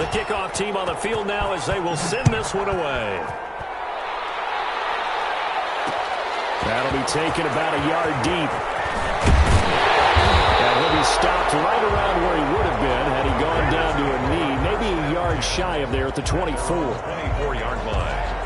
The kickoff team on the field now as they will send this one away. That'll be taken about a yard deep. And he'll be stopped right around where he would have been had he gone down to a knee, maybe a yard shy of there at the 24. 24-yard line.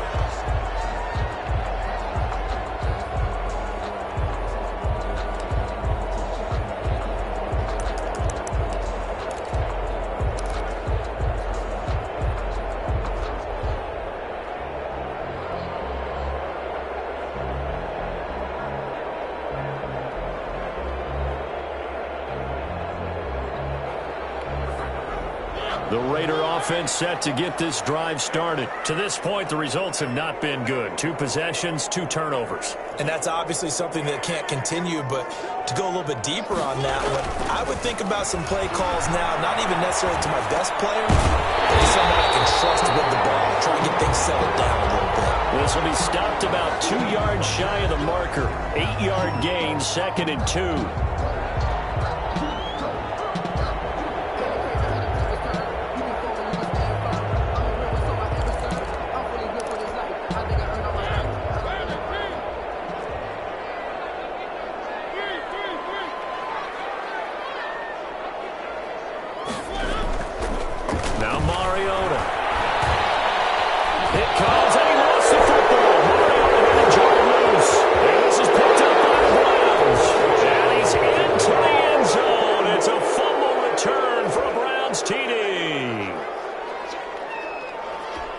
The Raider offense set to get this drive started. To this point, the results have not been good. 2 possessions, 2 turnovers. And that's obviously something that can't continue, but to go a little bit deeper on that one, I would think about some play calls now, not even necessarily to my best player, but to someone I can trust with the ball, try and get things settled down a little bit. This will be stopped about 2 yards shy of the marker. 8-yard gain, 2nd and 2.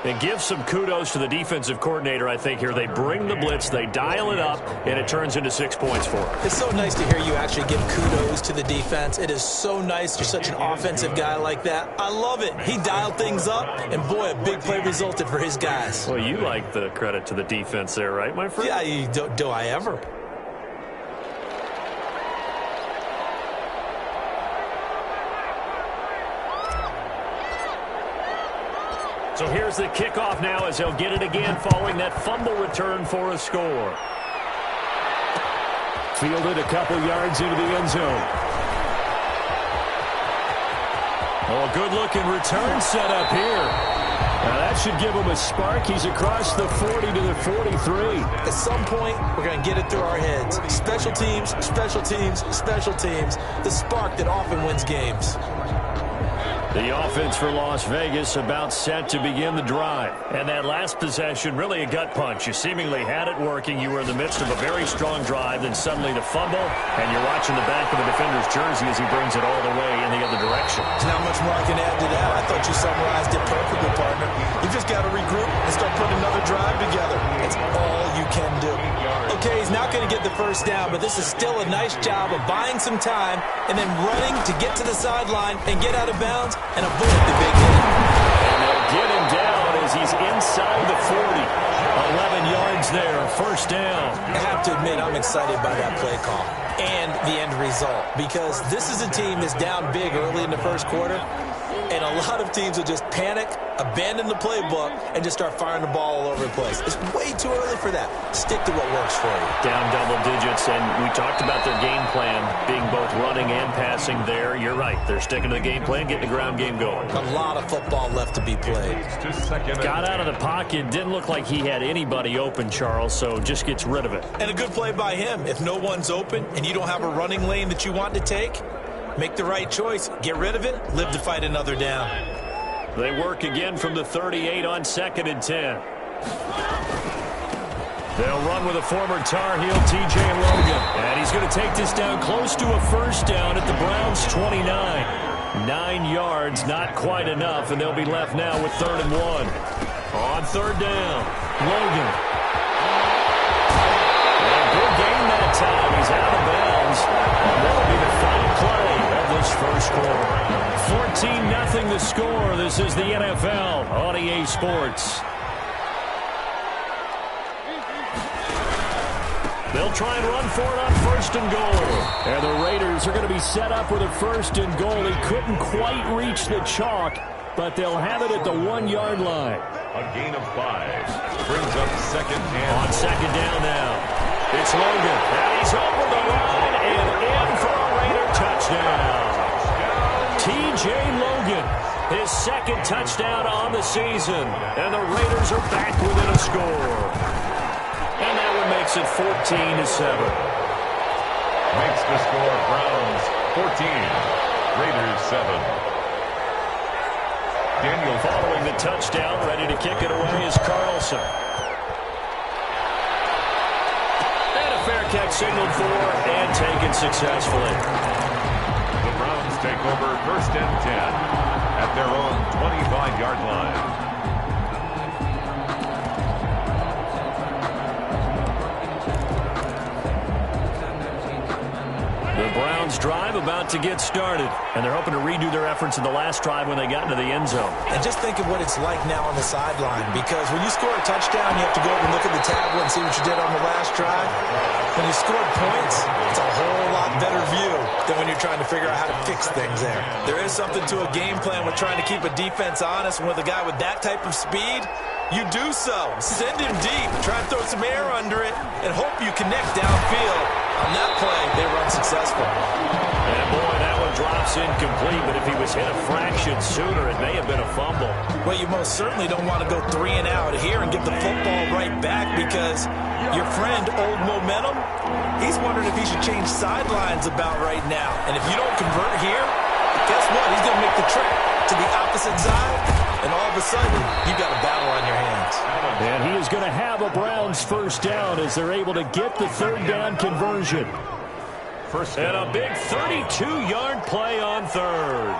And give some kudos to the defensive coordinator, I think, here. They bring the blitz, they dial it up, and it turns into 6 points for them. It's so nice to hear you actually give kudos to the defense. It is so nice. You're such an offensive guy like that. I love it. He dialed things up, and boy, a big play resulted for his guys. Well, you like the credit to the defense there, right, my friend? Yeah, do I ever? So here's the kickoff now as they'll get it again following that fumble return for a score. Fielded a couple yards into the end zone. Oh, good-looking return set up here. Now that should give him a spark. He's across the 40 to the 43. At some point, we're going to get it through our heads. Special teams, special teams, special teams. The spark that often wins games. The offense for Las Vegas about set to begin the drive. And that last possession, really a gut punch. You seemingly had it working. You were in the midst of a very strong drive, then suddenly the fumble, and you're watching the back of the defender's jersey as he brings it all the way in the other direction. There's not much more I can add to that. I thought you summarized it perfectly, partner. You just got to regroup and start putting another drive together. It's all you can do. Okay, he's not going to get the first down, but this is still a nice job of buying some time and then running to get to the sideline and get out of bounds and avoid the big hit. And they'll get him down as he's inside the 40. 11 yards there, first down. I have to admit, I'm excited by that play call and the end result because this is a team that's down big early in the first quarter, and a lot of teams will just panic, abandon the playbook, and just start firing the ball all over the place. It's way too early for that. Stick to what works for you. Down double digits, and we talked about their game plan being both running and passing there. You're right. They're sticking to the game plan, getting the ground game going. A lot of football left to be played. Got out of the pocket. Didn't look like he had anybody open, Charles, so just gets rid of it. And a good play by him. If no one's open and you don't have a running lane that you want to take, make the right choice. Get rid of it. Live to fight another down. They work again from the 38 on 2nd and 10. They'll run with a former Tar Heel, TJ Logan. And he's going to take this down close to a first down at the Browns' 29. 9 yards, not quite enough, and they'll be left now with 3rd and 1. On 3rd down, Logan. And good game that time. He's out of bounds. And that'll be the final play of this first quarter. 14-0 the score. This is the NFL on EA Sports. They'll try and run for it on 1st and goal. And the Raiders are going to be set up with a 1st and goal. He couldn't quite reach the chalk, but they'll have it at the 1-yard line. A gain of 5 brings up 2nd and on 2nd down now. It's Logan. And he's over the line and in for a Raider touchdown. TJ Logan His second touchdown on the season. And the Raiders are back within a score. And that one makes it 14-7. Makes the score Browns 14, Raiders 7. Daniel following the touchdown, ready to kick it away is Carlson. And a fair catch signaled for and taken successfully. The Browns take over 1st and 10 at their own 25-yard line. The Browns drive about to get started, and they're hoping to redo their efforts in the last drive when they got into the end zone. And just think of what it's like now on the sideline, because when you score a touchdown, you have to go over and look at the tablet and see what you did on the last drive. When you scored points, it's a whole lot better view than when you're trying to figure out how to fix things there. There is something to a game plan with trying to keep a defense honest, and with a guy with that type of speed, you do so. Send him deep, try and throw some air under it, and hope you connect downfield. On that play, they run successful. And boy, that one drops incomplete, but if he was hit a fraction sooner, it may have been a fumble. Well, you most certainly don't want to go 3 and out here and give the football right back, because your friend, Old Momentum, he's wondering if he should change sidelines about right now. And if you don't convert here, guess what? He's going to make the trip to the opposite side, and all of a sudden, you've got a battle on your hands. And he is going to have a Browns first down as they're able to get the 3rd down conversion. And a big 32-yard play on 3rd.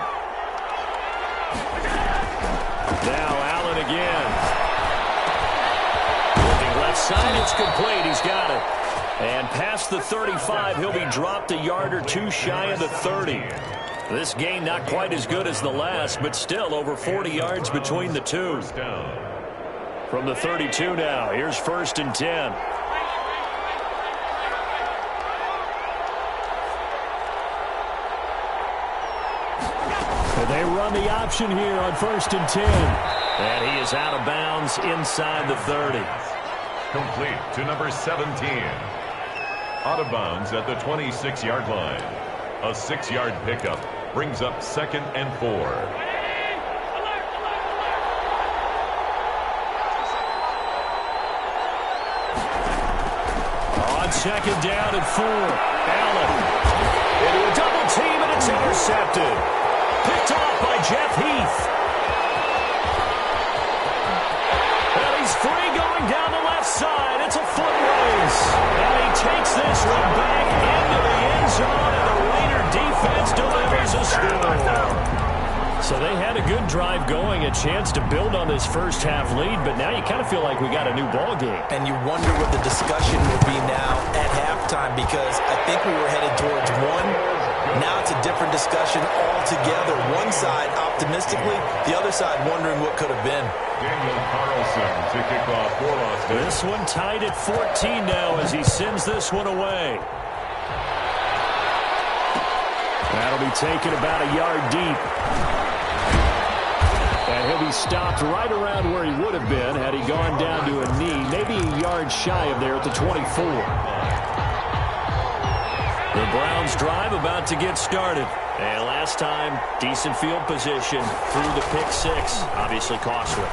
Now Allen again. Looking left side, it's complete. He's got it. And past the 35, he'll be dropped a yard or two shy of the 30. This game not quite as good as the last, but still over 40 yards between the two. From the 32 now, here's 1st and 10. And they run the option here on 1st and 10. And he is out of bounds inside the 30. Complete to number 17. Out of bounds at the 26-yard line. A 6-yard pickup brings up 2nd and 4. On 2nd down and 4. Allen into a double team, and it's intercepted. Picked off by Jeff Heath. And he's free going down the left side. It's a foot race. And he takes this one back into the end zone, and the Raider defense delivers a score. So they had a good drive going, a chance to build on this first half lead, but now you kind of feel like we got a new ball game. And you wonder what the discussion will be now at halftime, because I think we were headed towards one. Now it's a different discussion altogether. One side optimistically, the other side wondering what could have been. Daniel Carlson to kick off for Austin. This one tied at 14 now as he sends this one away. That'll be taken about a yard deep. And he'll be stopped right around where he would have been had he gone down to a knee, maybe a yard shy of there at the 24. The Browns drive about to get started. And last time, decent field position through the pick 6. Obviously costly.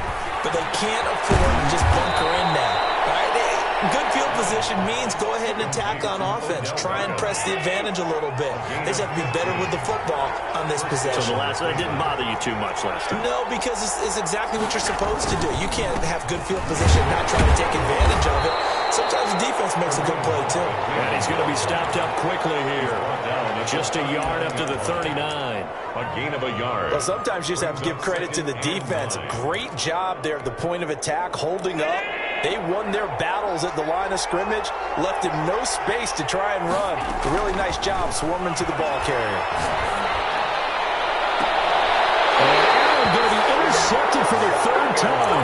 But they can't afford to just bunker in now. Right? Good field position means go ahead and attack on offense. Try and press the advantage a little bit. They just have to be better with the football on this possession. So it didn't bother you too much last time? No, because it's exactly what you're supposed to do. You can't have good field position and not try to take advantage of it. Sometimes the defense makes a good play, too. And he's going to be stopped up quickly here. Just a yard up to the 39. A gain of a yard. Well, sometimes you just have to give credit to the defense. Great job there at the point of attack, holding up. They won their battles at the line of scrimmage, left him no space to try and run. A really nice job swarming to the ball carrier. And Allen going to be intercepted for the 3rd time.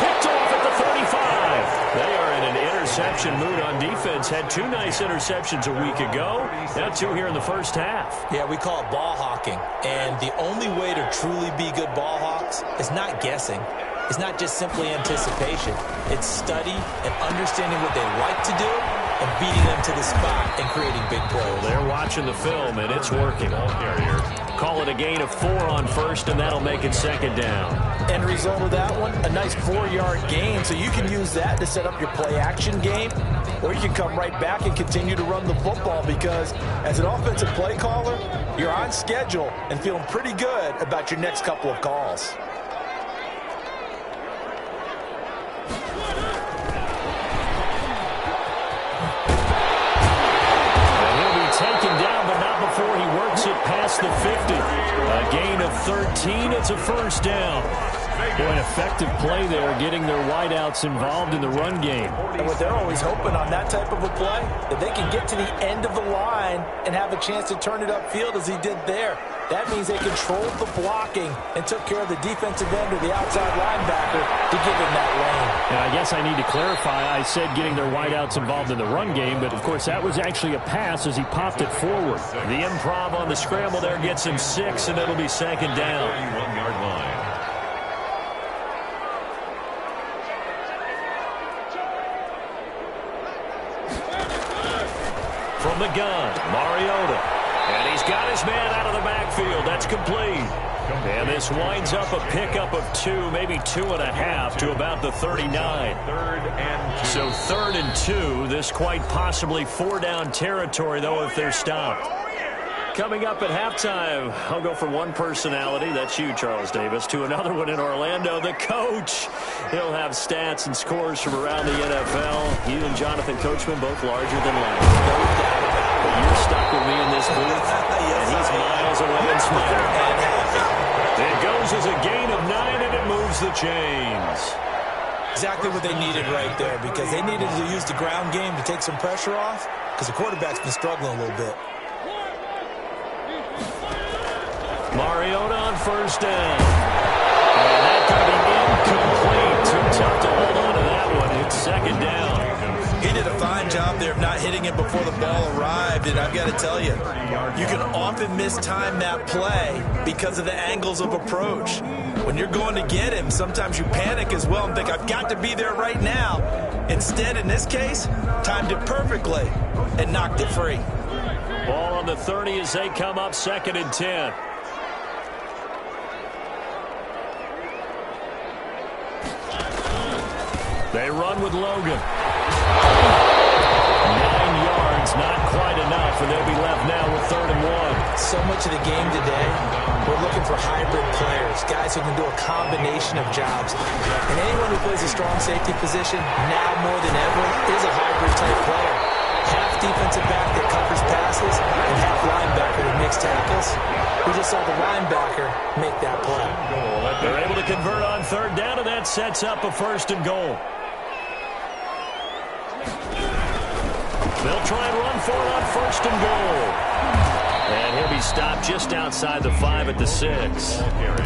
Picked off at the 35. They are in an interception mood on defense. Had 2 nice interceptions a week ago. Now 2 here in the first half. Yeah, we call it ball hawking. And the only way to truly be good ball hawks is not guessing. It's not just simply anticipation. It's study and understanding what they like to do and beating them to the spot and creating big plays. They're watching the film, and it's working. Ball carrier call it a gain of 4 on first, and that'll make it second down. End result of that one, a nice 4-yard gain, so you can use that to set up your play-action game, or you can come right back and continue to run the football because as an offensive play caller, you're on schedule and feeling pretty good about your next couple of calls. Taken down, but not before he works it past the 50. A gain of 13. It's a first down. Boy, an effective play there, getting their wideouts involved in the run game. And what they're always hoping on that type of a play, that they can get to the end of the line and have a chance to turn it upfield as he did there. That means they controlled the blocking and took care of the defensive end or the outside linebacker to give him that lane. And I guess I need to clarify. I said getting their wideouts involved in the run game, but of course that was actually a pass as he popped it forward. The improv on the scramble there gets him 6, and it'll be second down. 31-yard line. From the gun, Mariota. And he's got his man out of the backfield. That's complete. And this winds up a pickup of 2, maybe 2.5 to about the 39. 3rd and 2. So 3rd and 2. This quite possibly 4-down territory, though, if they're stopped. Coming up at halftime, I'll go from one personality, that's you, Charles Davis, to another one in Orlando, the coach. He'll have stats and scores from around the NFL. You and Jonathan Coachman, both larger than life. No doubt about it. But you're stuck with me in this booth, and he's miles away and smiling. It goes as a gain of 9, and it moves the chains. Exactly what they needed right there, because they needed to use the ground game to take some pressure off, because the quarterback's been struggling a little bit. Mariota on first down. And that could be incomplete. Too tough to hold on to that one. It's second down. He did a fine job there of not hitting it before the ball arrived, and I've got to tell you, you can often mistime that play because of the angles of approach. When you're going to get him, sometimes you panic as well and think, I've got to be there right now. Instead, in this case, timed it perfectly and knocked it free. Ball on the 30 as they come up, 2nd and 10. They run with Logan. 9 yards, not quite enough, and they'll be left now with 3rd and 1. So much of the game today, we're looking for hybrid players, guys who can do a combination of jobs. And anyone who plays a strong safety position, now more than ever, is a hybrid-type player. Half defensive back that covers passes and half linebacker that makes tackles. We just saw the linebacker make that play. They're able to convert on 3rd down, and that sets up a 1st and goal. They'll try and run for it on 1st and goal. And he'll be stopped just outside the 5 at the 6.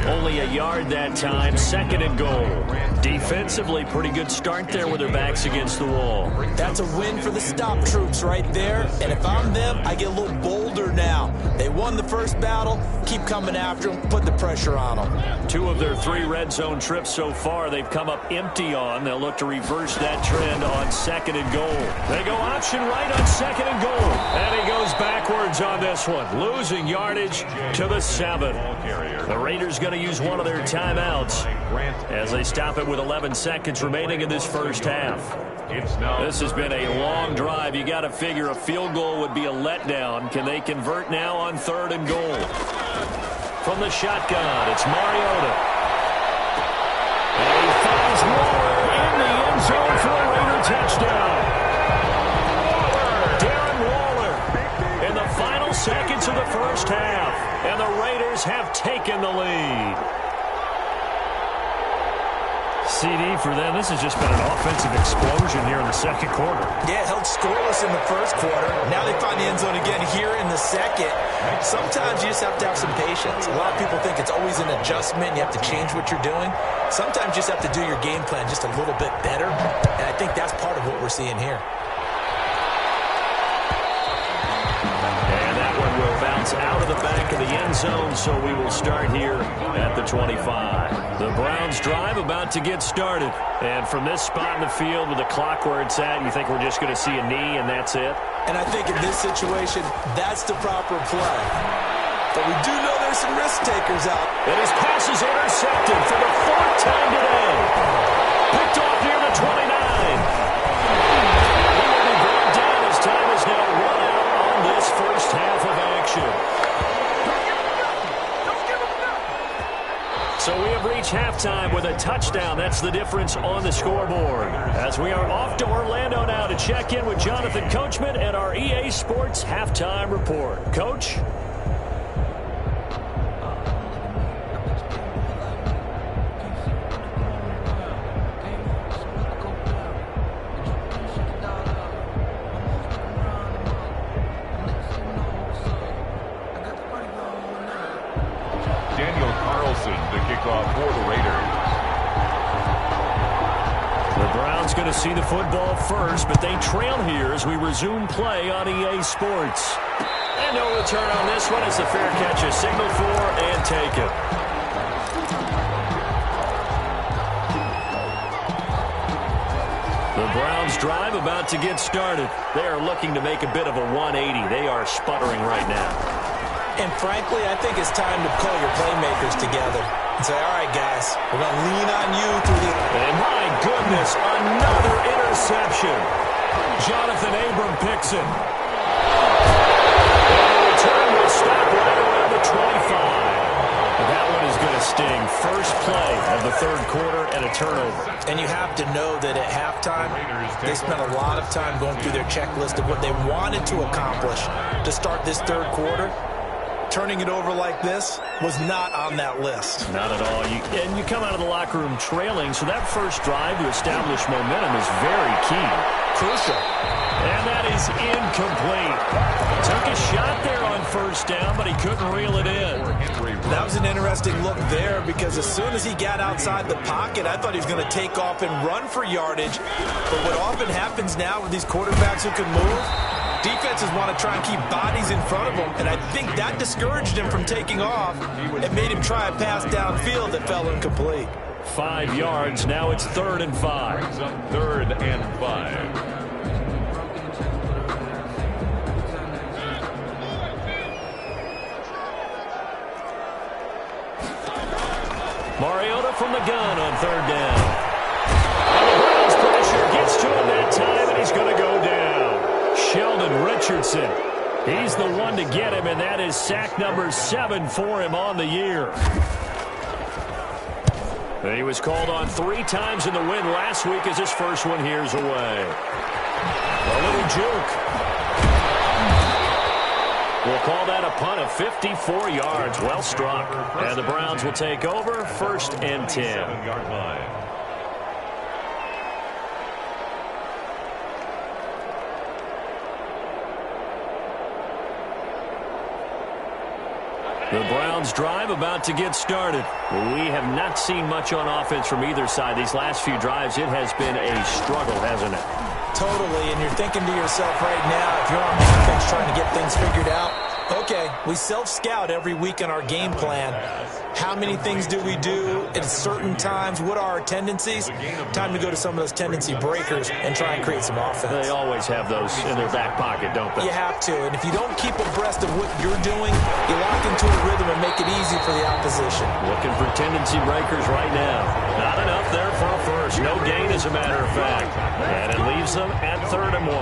Only a yard that time, 2nd and goal. Defensively, pretty good start there with their backs against the wall. That's a win for the stop troops right there. And if I'm them, I get a little bolder now. They won the first battle. Keep coming after them. Put the pressure on them. 2 of their 3 red zone trips so far, they've come up empty on. They'll look to reverse that trend on 2nd and goal. They go option right on 2nd and goal. And he goes backwards on this one, losing yardage to the 7. The Raiders going to use one of their timeouts as they stop it with 11 seconds remaining in this first half. This has been a long drive. You got to figure a field goal would be a letdown. Can they convert now on 3rd and goal? From the shotgun, it's Mariota. And he finds Waller in the end zone for a Raider touchdown. Darren Waller in the final seconds of the first half. And the Raiders have taken the lead. CD for them. This has just been an offensive explosion here in the second quarter. Yeah, held scoreless in the first quarter. Now they find the end zone again here in the second. Sometimes you just have to have some patience. A lot of people think it's always an adjustment. You have to change what you're doing. Sometimes you just have to do your game plan just a little bit better. And I think that's part of what we're seeing here. And that one will bounce out of the back of the end zone, so we will start here at the 25. The Browns drive about to get started. And from this spot in the field with the clock where it's at, you think we're just going to see a knee and that's it? And I think in this situation, that's the proper play. But we do know there's there's some risk takers out. And his pass is intercepted for the fourth time today. Picked off near the 29. He will be brought down as time is now run out on this first half of action. So we have reached halftime with a touchdown. That's the difference on the scoreboard. As we are off to Orlando now to check in with Jonathan Coachman and our EA Sports halftime report. Coach? To kick off for the Raiders. The Browns going to see the football first, but they trail here as we resume play on EA Sports. And no return on this one as the fair catch is signaled for and taken. The Browns drive about to get started. They are looking to make a bit of a 180. They are sputtering right now. And frankly, I think it's time to call your playmakers together and say, all right, guys, we're going to lean on you through the... And my goodness, another interception. Jonathan Abram picks it. And the return will stop right around the 25. That one is going to sting. First play of the third quarter and a turnover. And you have to know that at halftime, they spent a lot of time going through their checklist of what they wanted to accomplish to start this third quarter. Turning it over like this was not on that list. Not at all. And you come out of the locker room trailing, so that first drive to establish momentum is very key. Crucial. And that is incomplete. Took a shot there on first down, but he couldn't reel it in. That was an interesting look there because as soon as he got outside the pocket, I thought he was going to take off and run for yardage. But what often happens now with these quarterbacks who can move, defenses want to try and keep bodies in front of him, and I think that discouraged him from taking off and made him try a pass downfield that fell incomplete. 5 yards. Now it's 3rd and 5. Brings up 3rd and 5. Mariota from the gun on 3rd down. And the Browns pressure gets to him that time, and he's going to go down. Sheldon Richardson. He's the one to get him, and that is sack number 7 for him on the year. And he was called on 3 times in the win last week as his first one here's away. A little juke. We'll call that a punt of 54 yards. Well struck. And the Browns will take over 1st and 10. 7-yard line. The Browns drive about to get started. We have not seen much on offense from either side. These last few drives, it has been a struggle, hasn't it? Totally, and you're thinking to yourself right now, if you're on defense trying to get things figured out, okay, we self-scout every week in our game plan. How many things do we do at certain times? What are our tendencies? Time to go to some of those tendency breakers and try and create some offense. They always have those in their back pocket, don't they? You have to, and if you don't keep abreast of what you're doing, you lock into a rhythm and make it easy for the opposition. Looking for tendency breakers right now. Not enough there for a first. No gain, as a matter of fact. And it leaves them at 3rd and 1.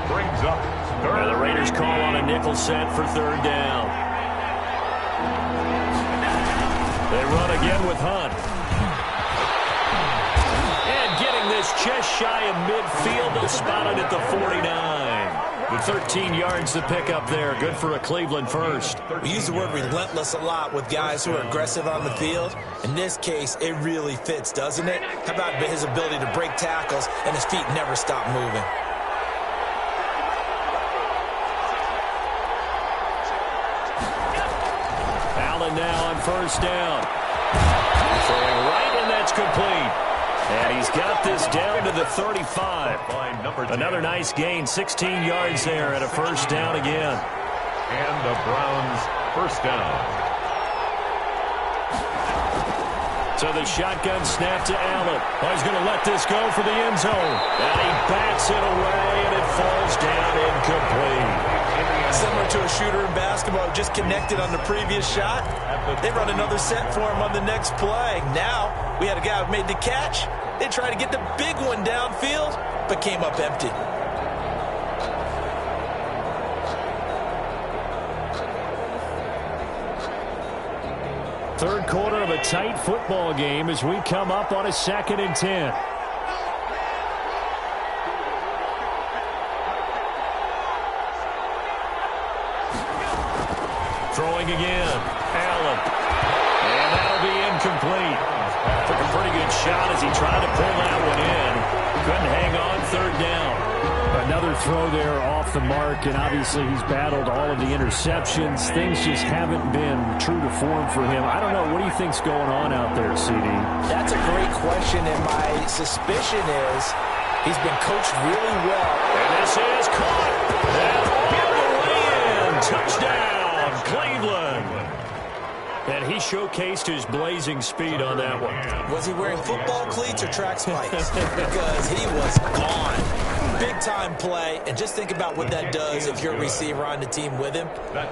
Brings up 3rd. And the Raiders call on a nickel set for 3rd down. They run again with Hunt. And getting this just shy of midfield, they'll spot it at the 49. With 13 yards to pick up there. Good for a Cleveland first. We use the word relentless a lot with guys who are aggressive on the field. In this case, it really fits, doesn't it? How about his ability to break tackles and his feet never stop moving? Allen now on 1st down. Throwing right, and that's complete. And he's got this down to the 35. Another nice gain, 16 yards there, and a 1st down again. And the Browns 1st down. So the shotgun snap to Allen. Oh, he's going to let this go for the end zone. And he bats it away, and it falls down incomplete. Similar to a shooter in basketball, just connected on the previous shot. They run another set for him on the next play. Now, we had a guy who made the catch. They tried to get the big one downfield, but came up empty. Third quarter of a tight football game as we come up on a 2nd and 10. Throwing again. Allen. And that'll be incomplete. Took a pretty good shot as he tried to pull that one in. Couldn't hang on 3rd down. Another throw there off the mark, and obviously he's battled all of the interceptions. Things just haven't been true to form for him. I don't know. What do you think's going on out there, CD? That's a great question, and my suspicion is he's been coached really well. And this is caught. And all the way in. Touchdown, Cleveland. And he showcased his blazing speed on that one. Was he wearing football cleats or track spikes? Because he was gone. Big-time play, and just think about what that does if you're a receiver on the team with him.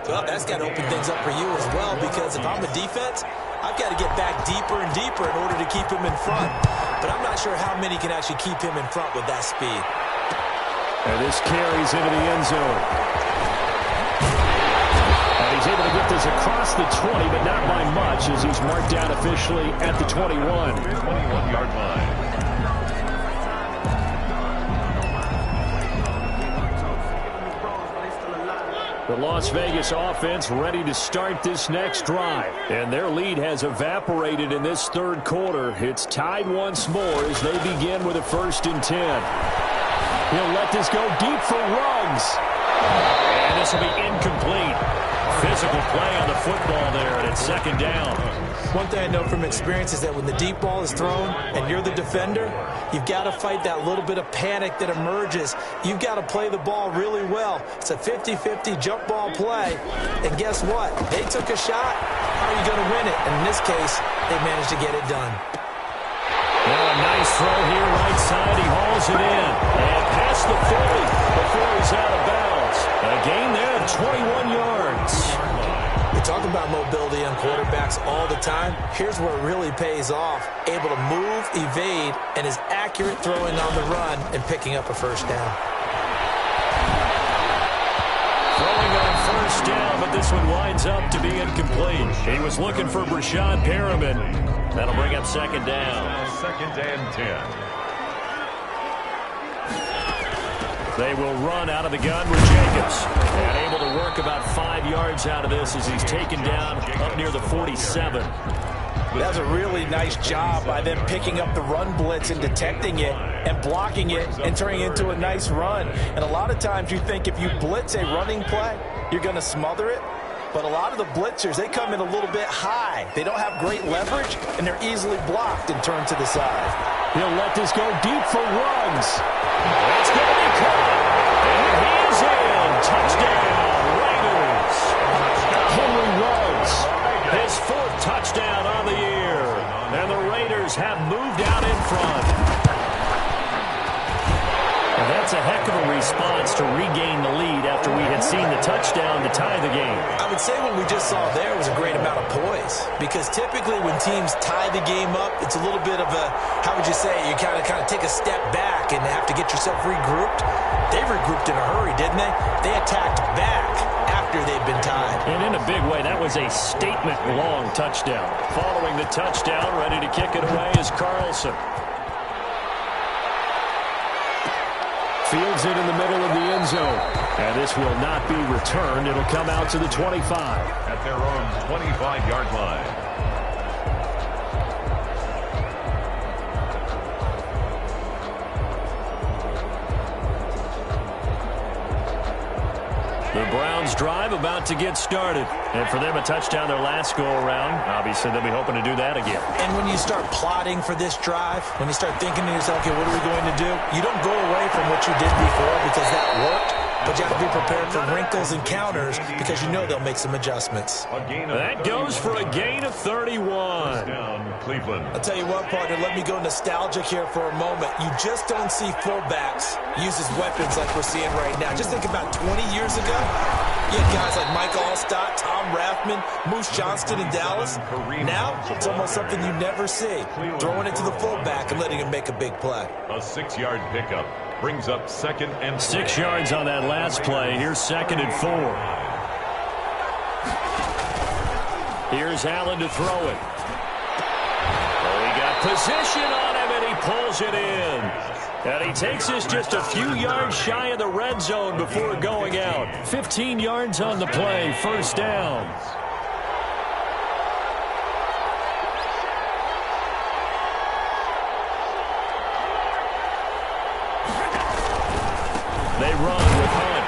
Well, that's got to open things up for you as well, because if I'm a defense, I've got to get back deeper and deeper in order to keep him in front. But I'm not sure how many can actually keep him in front with that speed. And this carries into the end zone. And he's able to get this across the 20, but not by much, as he's marked down officially at the 21. 21-yard line. The Las Vegas offense ready to start this next drive. And their lead has evaporated in this 3rd quarter. It's tied once more as they begin with a 1st and 10. He'll let this go deep for Ruggs. And this will be incomplete. Physical play on the football there, and it's 2nd down. One thing I know from experience is that when the deep ball is thrown and you're the defender, you've got to fight that little bit of panic that emerges. You've got to play the ball really well. It's a 50-50 jump ball play. And guess what? They took a shot. How are you going to win it? And in this case, they managed to get it done. Now a nice throw here, right side. He hauls it in. And past the 40 before he's out of bounds. A gain there of 21 yards. We talk about mobility on quarterbacks all the time. Here's where it really pays off. Able to move, evade, and is accurate throwing on the run and picking up a 1st down. Throwing on 1st down, but this one winds up to be incomplete. He was looking for Brashad Perriman. That'll bring up 2nd down. 2nd and 10. They will run out of the gun with Jacobs. And able to work about 5 yards out of this as he's taken down up near the 47. That's a really nice job by them picking up the run blitz and detecting it and blocking it and turning it into a nice run. And a lot of times you think if you blitz a running play, you're going to smother it. But a lot of the blitzers, they come in a little bit high. They don't have great leverage, and they're easily blocked and turned to the side. He'll let this go deep for Ruggs. That's going to be caught. And he is in. Touchdown, Raiders. Henry Ruggs, his 4th touchdown on the year. And the Raiders have moved out in front. And that's a heck of a response to regain the lead after we had seen the touchdown to tie the game. I would say what we just saw there was a great amount of poise, because typically when teams tie the game up, it's a little bit of a, how would you say, you kind of take a step back and have to get yourself regrouped. They regrouped in a hurry, didn't they? They attacked back after they'd been tied. And in a big way, that was a statement-long touchdown. Following the touchdown, ready to kick it away is Carlson. Fields it in the middle of the end zone. And this will not be returned. It'll come out to the 25. At their own 25-yard line. The Browns drive about to get started. And for them, a touchdown their last go-around. Obviously, they'll be hoping to do that again. And when you start plotting for this drive, when you start thinking to yourself, okay, what are we going to do? You don't go away from what you did before because that worked. but you have to be prepared for wrinkles and counters because you know they'll make some adjustments. That goes for a gain of 31. Down, Cleveland. I'll tell you what, partner, let me go nostalgic here for a moment. You just don't see fullbacks use as weapons like we're seeing right now. Just think about 20 years ago. You had guys like Mike Allstott, Tom Rathman, Moose Johnston in Dallas. Now, it's almost something you never see. Throwing it to the fullback and letting him make a big play. A 6-yard pickup brings up 2nd and 6 yards on that last play. Here's 2nd and 4. Here's Allen to throw it. Oh, he got position on him, and he pulls it in. And he takes this just a few yards shy of the red zone before going out. 15 yards on the play, first down. They run with Hunt.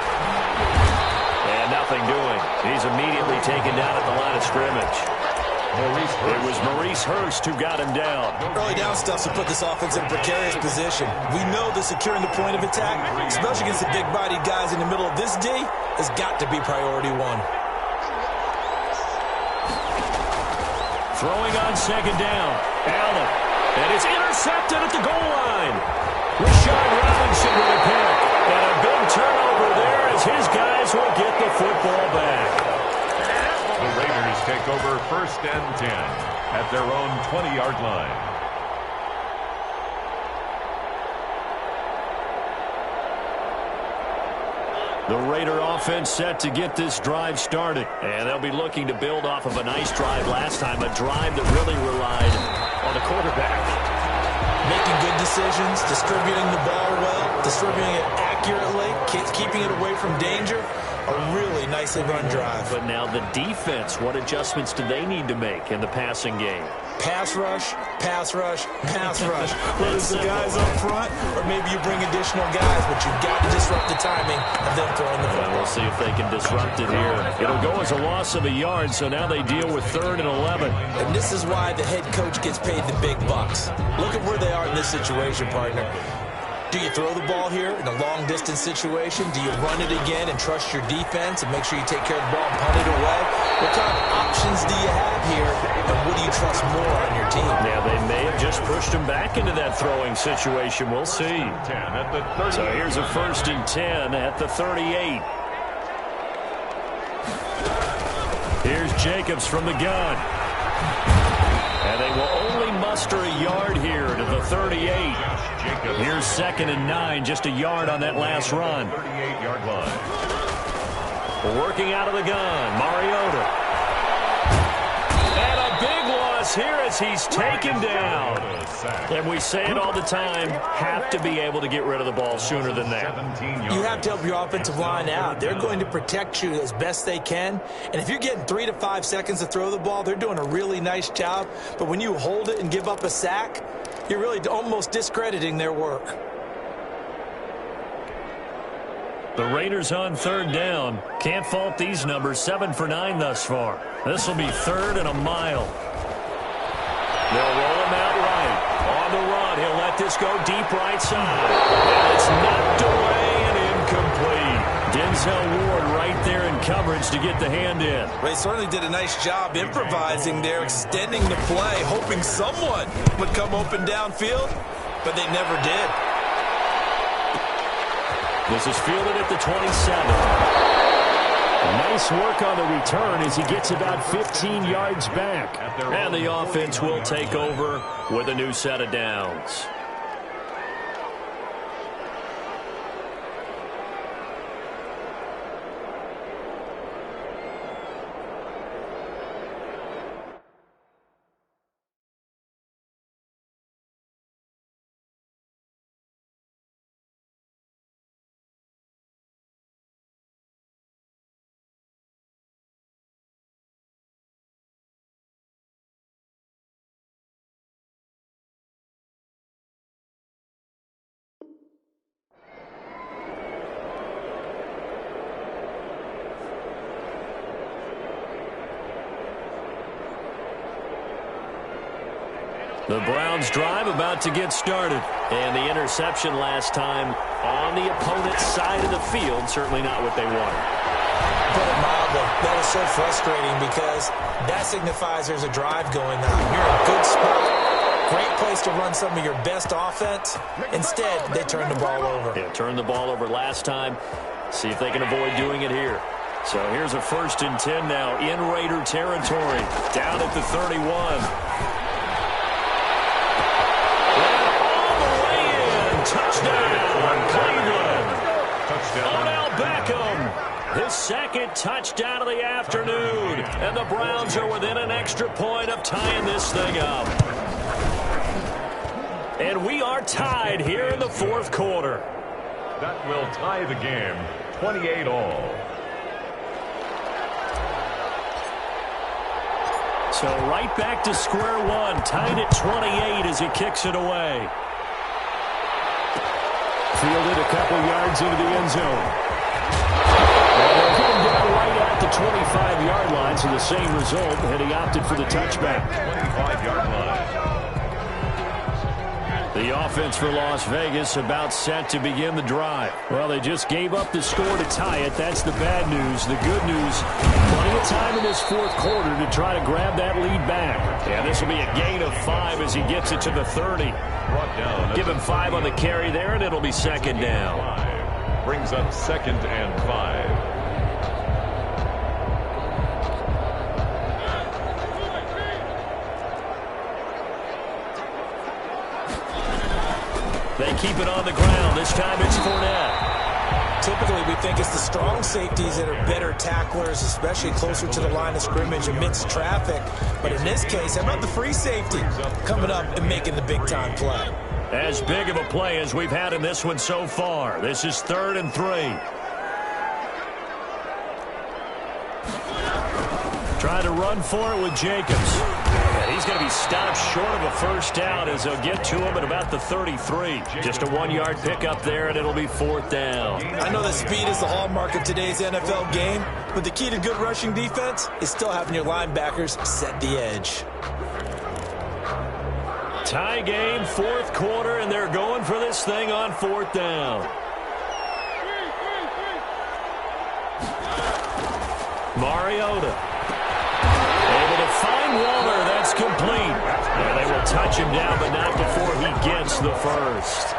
And nothing doing. He's immediately taken down at the line of scrimmage. It was Maurice Hurst who got him down. Early down stuff to put this offense in a precarious position. We know that securing the point of attack, especially against the big-bodied guys in the middle of this D, has got to be priority one. Throwing on 2nd down. Allen. And it's intercepted at the goal line. Rashad Robinson with a pick. And a big turnover there as his guys will get the football back. The Raiders take over 1st and 10 at their own 20-yard line. The Raider offense set to get this drive started. And they'll be looking to build off of a nice drive last time, a drive that really relied on the quarterback. Making good decisions, distributing the ball well, distributing it accurately, keeping it away from danger. A really nicely run drive. But now the defense, what adjustments do they need to make in the passing game? Pass rush, pass rush, pass rush. Whether it's the guys up front or maybe you bring additional guys, but you've got to disrupt the timing of them throwing the football. We'll see if they can disrupt it here. It'll go as a loss of a yard, so now they deal with 3rd and 11. And this is why the head coach gets paid the big bucks. Look at where they are in this situation, partner. Do you throw the ball here in a long-distance situation? Do you run it again and trust your defense and make sure you take care of the ball and punt it away? What kind of options do you have here, and what do you trust more on your team? Yeah, they may have just pushed him back into that throwing situation. We'll see. 10 at the 30. So here's a 1st and 10 at the 38. Here's Jacobs from the gun. And they will only muster a yard here to the 38. Here's 2nd and 9, just a yard on that last run. 38-yard line. Working out of the gun, Mariota. And a big loss here as he's taken down. And we say it all the time, have to be able to get rid of the ball sooner than that. You have to help your offensive line out. They're going to protect you as best they can. And if you're getting 3 to 5 seconds to throw the ball, they're doing a really nice job. But when you hold it and give up a sack, you're really almost discrediting their work. The Raiders on 3rd down. Can't fault these numbers. 7 for 9 thus far. This will be 3rd and a mile. They'll roll him out right. On the run, he'll let this go deep right side. And it's knocked away and incomplete. Denzel Ward right there in coverage to get the hand in. They certainly did a nice job improvising there, extending the play, hoping someone would come open downfield, but they never did. This is fielded at the 27. Nice work on the return as he gets about 15 yards back. And the offense will take over with a new set of downs. The Browns drive about to get started. And the interception last time on the opponent's side of the field. Certainly not what they wanted. Put it mildly, that is so frustrating because that signifies there's a drive going on. You're in a good spot. Great place to run some of your best offense. Instead, they turn the ball over. Yeah, turned the ball over last time. See if they can avoid doing it here. So here's a 1st and 10 now in Raider territory. Down at the 31. All the way in. Touchdown, Cleveland. Touchdown. Odell Beckham. His 2nd touchdown of the afternoon. And the Browns are within an extra point of tying this thing up. And we are tied here in the 4th quarter. That will tie the game, 28-all. So right back to square one, tied at 28 as he kicks it away. Fielded a couple yards into the end zone. And they'll put him down right at the 25-yard line, so the same result, and he opted for the touchback. 25-yard line. The offense for Las Vegas about set to begin the drive. Well, they just gave up the score to tie it. That's the bad news. The good news, plenty of time in this 4th quarter to try to grab that lead back. And this will be a gain of 5 as he gets it to the 30. Give him 5 on the carry there, and it'll be 2nd down. Brings up 2nd and 5. They keep it on the ground. This time it's Fournette. Typically, we think it's the strong safeties that are better tacklers, especially closer to the line of scrimmage amidst traffic. But in this case, how about the free safety coming up and making the big-time play? As big of a play as we've had in this one so far. This is 3rd and 3. Trying to run for it with Jacobs. And he's going to be stopped short of a 1st down as they'll get to him at about the 33. Just a 1-yard pickup there, and it'll be 4th down. I know that speed is the hallmark of today's NFL game, but the key to good rushing defense is still having your linebackers set the edge. Tie game, 4th quarter, and they're going for this thing on 4th down. Mariota. Able to find Waller. That's complete. And they will touch him down, but not before he gets the 1st.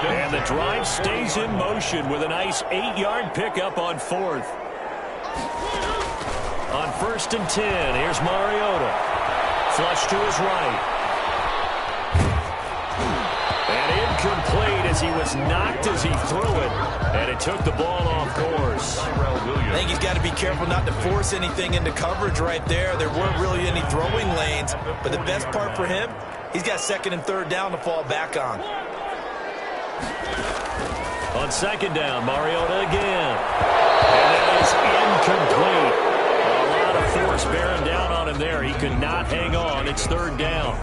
And the drive stays in motion with a nice 8-yard pickup on 4th. On 1st and 10, here's Mariota. Flush to his right. And incomplete as he was knocked as he threw it. And it took the ball off course. I think he's got to be careful not to force anything into coverage right there. There weren't really any throwing lanes. But the best part for him, he's got 2nd and 3rd down to fall back on. On 2nd down, Mariota again. And that is incomplete. A lot of force bearing down on him there. He could not hang on. It's 3rd down.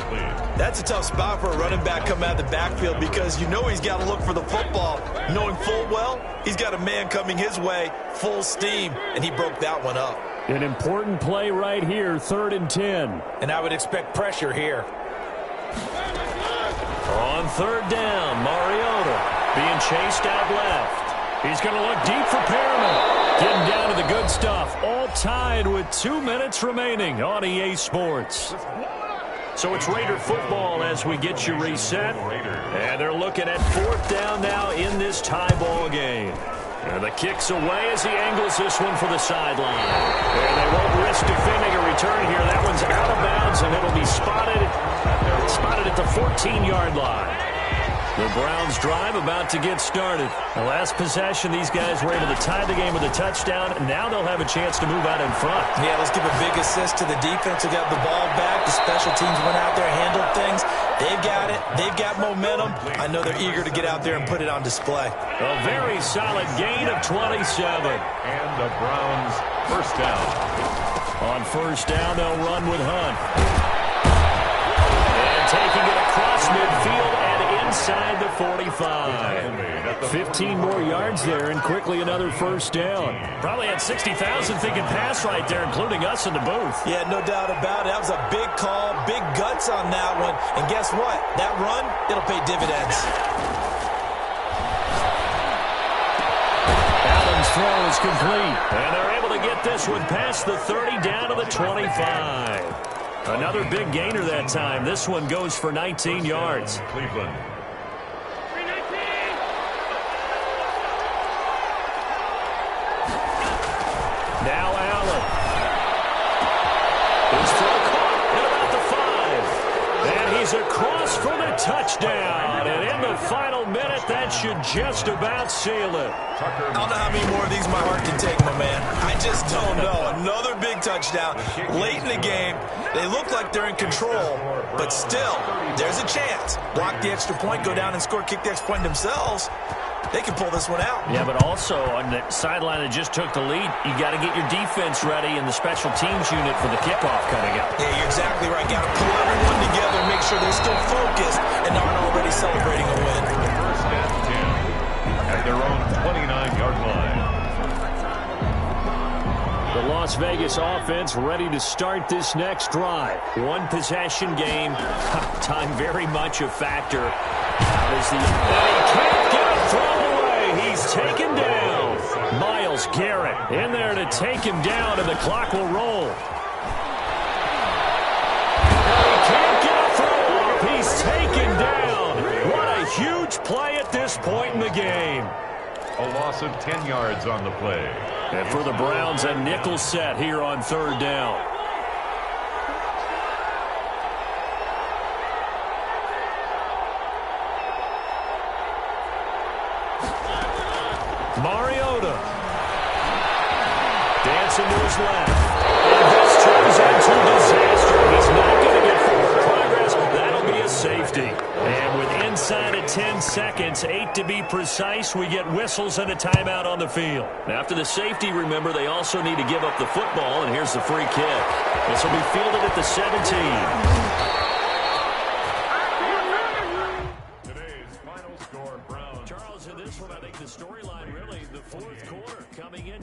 That's a tough spot for a running back coming out of the backfield because you know he's got to look for the football, knowing full well he's got a man coming his way, full steam, and he broke that one up. An important play right here, 3rd and 10. And I would expect pressure here. On 3rd down, Mariota being chased out left. He's going to look deep for Perriman. Getting down to the good stuff. All tied with 2 minutes remaining on EA Sports. So it's Raider football as we get you reset. And they're looking at 4th down now in this tie ball game. And the kick's away as he angles this one for the sideline. And they won't risk defending a return here. That one's out of bounds, and it'll be spotted at the 14-yard line. The Browns drive about to get started. The last possession, these guys were able to tie the game with a touchdown. Now they'll have a chance to move out in front. Yeah, let's give a big assist to the defense who got the ball back. The special teams went out there, handled things. They've got it. They've got momentum. I know they're eager to get out there and put it on display. A very solid gain of 27. And the Browns 1st down. On 1st down, they'll run with Hunt. And taking it across midfield and inside the 45. 15 more yards there, and quickly another 1st down. Probably had 60,000 thinking pass right there, including us in the booth. Yeah, no doubt about it. That was a big call, big guts on that one. And guess what? That run, it'll pay dividends. throw is complete. And they're able to get this one past the 30 down to the 25. Another big gainer that time. This one goes for 19 yards. Cleveland. Now Allen. His throw caught at about the 5. And he's across for the touchdown. And in the final minute, that should just about seal it. I don't know how many more of these my heart can take, my man. I just don't know. Another big touchdown late in the game. They look like they're in control, but still, there's a chance. Block the extra point, go down and score, kick the extra point themselves. They can pull this one out. Yeah, but also on the sideline that just took the lead, you got to get your defense ready and the special teams unit for the kickoff coming up. Yeah, you're exactly right. Got to pull everyone together, make sure they're still focused and aren't already celebrating a win. First and 10 at their own 29-yard line. The Las Vegas offense ready to start this next drive. One possession game. Time very much a factor. As he can't get a throw away. He's taken down. Myles Garrett in there to take him down, and the clock will roll. He can't get a throw off. He's taken down. What a huge play at this point in the game. A loss of 10 yards on the play. And for the Browns, a nickel set here on third down. Mariota. Dancing to his left. And this turns into disaster. He's not going to get forward progress. That'll be a safety. And with inside of 10 seconds, 8 to be precise, we get whistles and a timeout on the field. After the safety, remember, they also need to give up the football, and here's the free kick. This will be fielded at the 17.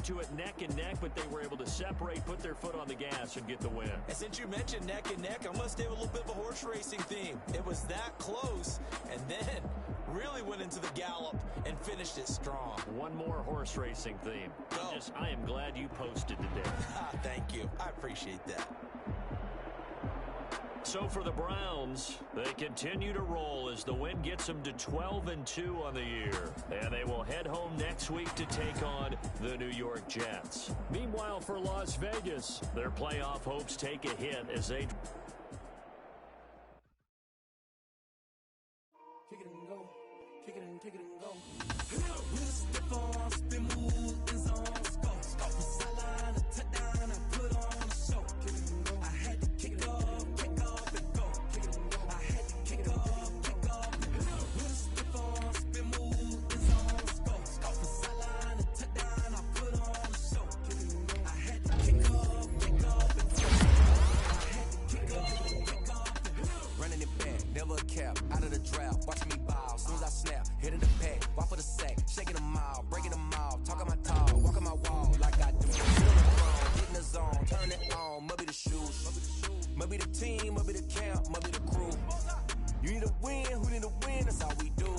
To it neck and neck, but they were able to separate, put their foot on the gas, and get the win. And since you mentioned neck and neck, I'm going to stay with a little bit of a horse racing theme. It was that close, and then really went into the gallop and finished it strong. One more horse racing theme. I am glad you posted today. Thank you. I appreciate that. So for the Browns, they continue to roll as the win gets them to 12-2 on the year. And they will head home next week to take on the New York Jets. Meanwhile, for Las Vegas, their playoff hopes take a hit as they... Kick it and go. Kick it and kick it and go. We'll step on, spin, move, in zone, go. Go from sideline to touchdown, I put on a show. Kick it and go. I had to kick it off and go. Kick it and go. I had to kick it off and go. We'll step on, spin, move, in zone, go. Go from sideline to touchdown, I put on a show. Kick it and go. I had to kick it off and go. I had to kick it off and go. Running it back, never a cap, out of the draft, watching me ball, soon as I snap, hit in the pack, walk for the sack, shaking them all, breaking them all, talking my talk, walking my wall like I do. Get in the zone, turn it on, must be the shoes, must be the team, must be the camp, must be the crew. You need to win, who need to win, that's all we do.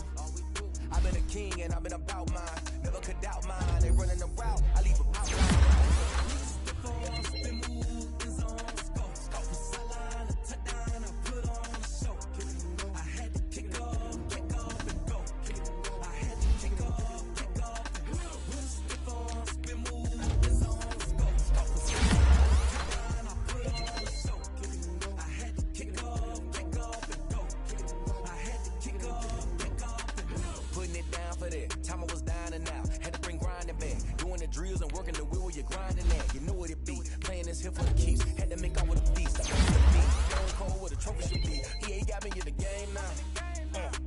I've been a king and I've been about mine, never could doubt mine, they running the route, I leave them outline. Step on, spin, move, in zone, go from sideline to touchdown, I put on a show. I had to kick off and go. I had to kick off and go. We'll step on, spin, move, in zone, go from sideline to touchdown, I put on a show. I had to kick off and go. I had to kick off and go. Putting it down for that. Time I was down and out. Had to bring grinding back. Doing the drills and working the wheel where you're grinding at. You know what it be. Playing this here for the keeps. Had to make out with a beast. I got the beat. Stone cold where the trophy should be. EA got me in the game now.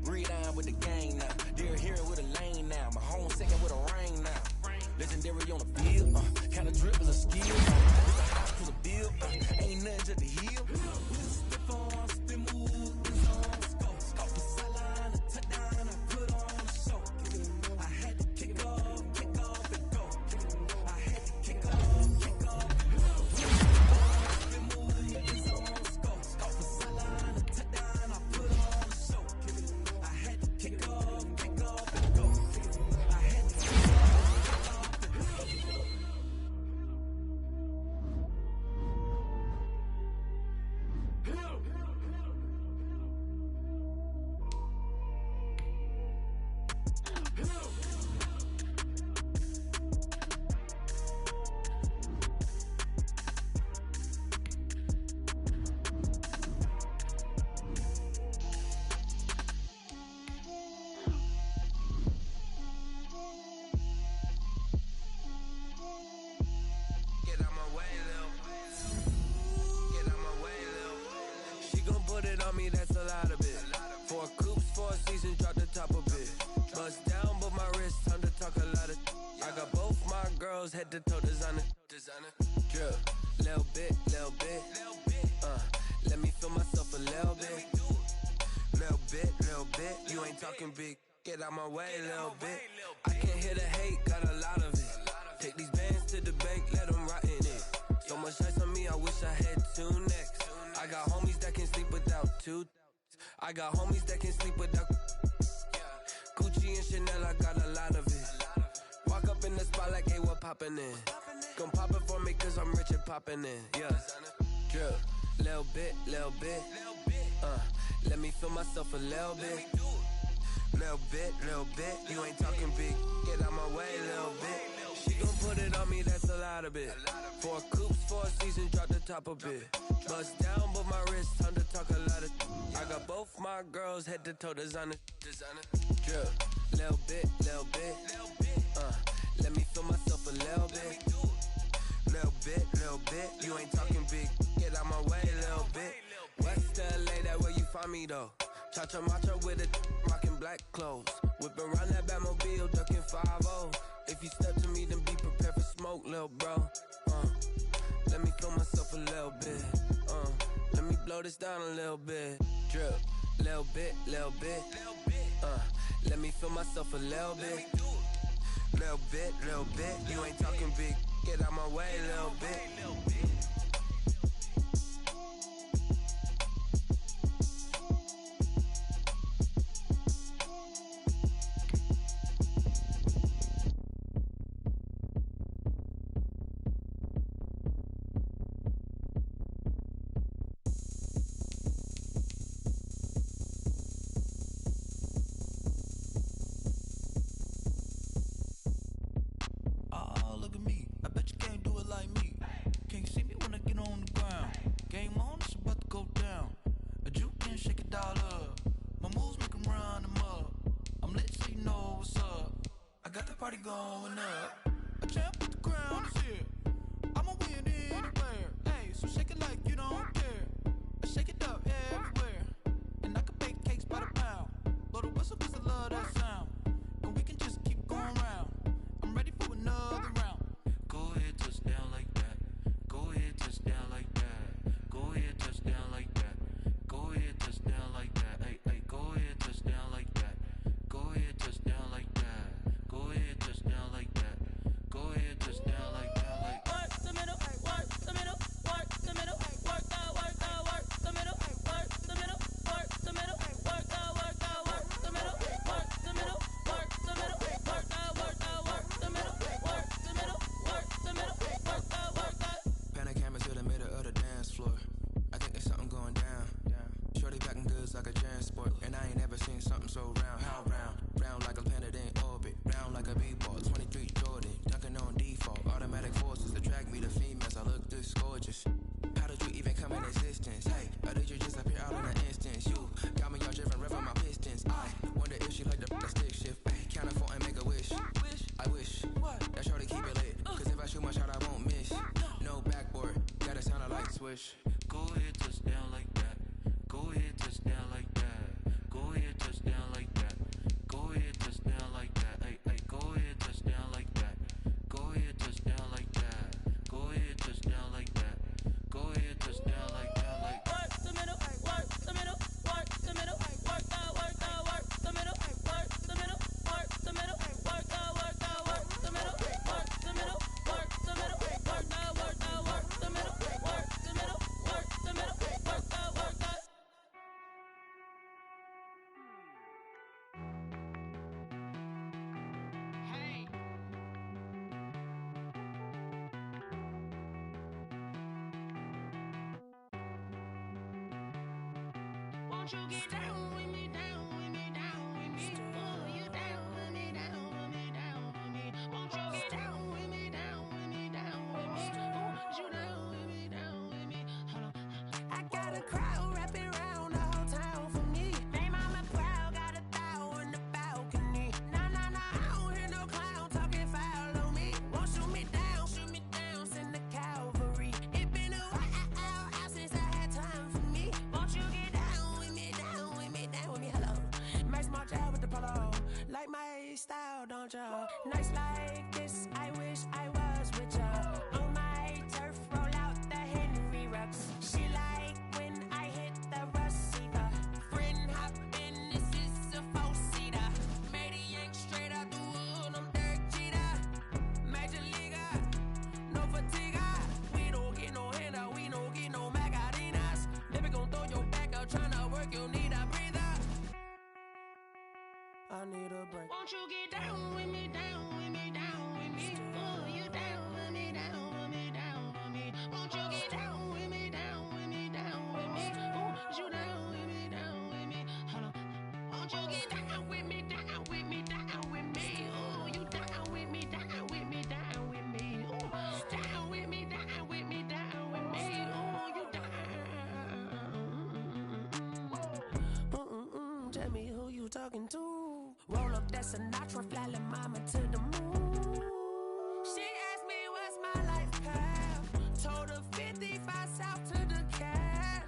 Breathe on with the game now. Dear hero with a lane now. My home second with a ring now. Legendary on the field. Kind of drip is a skill. It's a house to the bill. Ain't nothing just the heel. Step on, spin, move, in zone, go from sideline to touchdown, I put on a show. I had to kick off and go. I had to kick off. Spin, move, in zone, go from sideline to touchdown, I put on a show. I had to kick off and go. I had to kick off. She gon' put it on me, that's a lot of it. 4 coops, 4 seasons, drop the top a bit. Bust down, but my wrist, time to talk a lot of. I got both my girls, head to toe designer. Drip, little bit. Let me feel myself a little bit. Little bit. You ain't talking big. Get out my way, little bit. I can't hear the hate, got a lot of it. Take these bands to the bank, let them rot in it. So much ice on me, I wish I had 2 necks. I got homies that can sleep without 2. I got homies that can sleep without. Gucci and Chanel, I got a lot of it. Walk up in the spot like, hey, what poppin' in? Gon' pop it for me, cause I'm rich and poppin' in. Yeah. Drip, little bit. Let me feel myself a little bit. Little bit. You ain't talking big. Get out my way, little bit. She gon' put it on me, that's a lot of it. 4 coops, 4 seasons, drop the top a bit. Bust down, but my wrist, time to talk a lot of. I got both my girls, head to toe designer. Drip, little bit. Let me feel myself a little bit. Little bit. You ain't talking big. Get out my way, little bit. West LA, that where you find me though. Cha-cha macha with it, rockin' black clothes. Whip around that Batmobile, ducking 5-0. If you step to me, then be prepared for smoke, lil' bro. Let me feel myself a little bit. Let me blow this down a little bit. Drip, little bit. Let me feel myself a little bit. Little bit. You ain't talking big. Get out my way, little bit. Won't you want ya. Nights like this, I wish I was with ya. On my turf, roll out the Henry rocks. She like when I hit the receiver. Friend hop in, this is a four-seater. Made a yank straight out the wood, I'm Derek Jeter. Major leaguer, no fatigue. We don't get no handout, we don't get no Macarinas. Never gon' throw your back out, tryna work, you need a breather. I need a break. Won't you get down with me, down with me, down with me? Oh, you down with me, down with me, down with me. Won't you get down with me, down with me, down with me? Oh, you down with me, down with me? Hold on. Won't you get down with me, down with me, down with me? Oh, you down with me, down with me, down with me? Oh, down with me, down with me, down with me? Oh, you down? Tell me who you talking to. Roll up that Sinatra, fly la mama to the moon. She asked me what's my life path. Told her 55 south to the cash.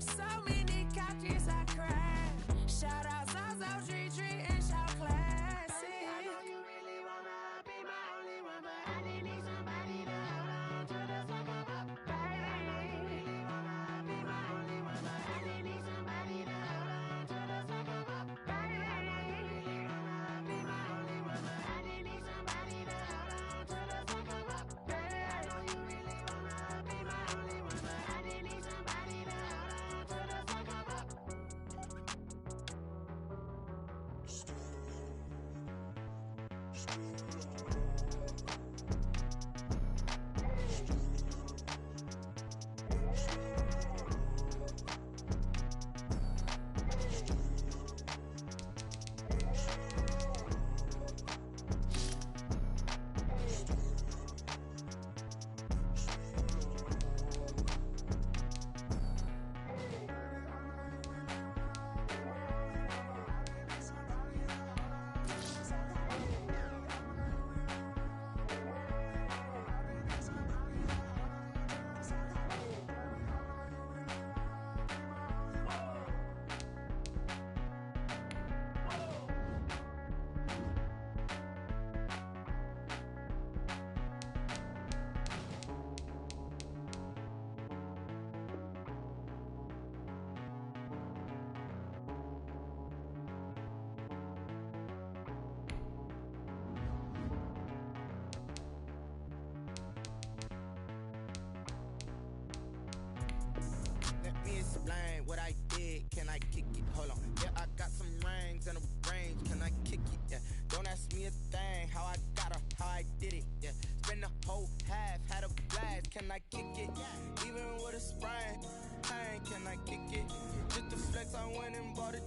So many couches I cried. Shout out South Street and shout classic. I know you really wanna be my only one, but I didn't need somebody to hold on to the second up. Baby, I know you really wanna be my only one, but I didn't need somebody to hold on to the second up. Baby, I know you really wanna be my only one, but I didn't need somebody to hold on to the second up. Baby, I know you really wanna be my only one, but I didn't need somebody to hold on to the second up. Let me explain what I did. Can I kick it? Hold on. Yeah, I got some rings and a range. Can I kick it? Yeah. Don't ask me a thing. How I got her, how I did it. Yeah. Spend the whole half, had a blast. Can I kick it? Even with a sprain. Hey, can I kick it? Just to flex, I went and bought a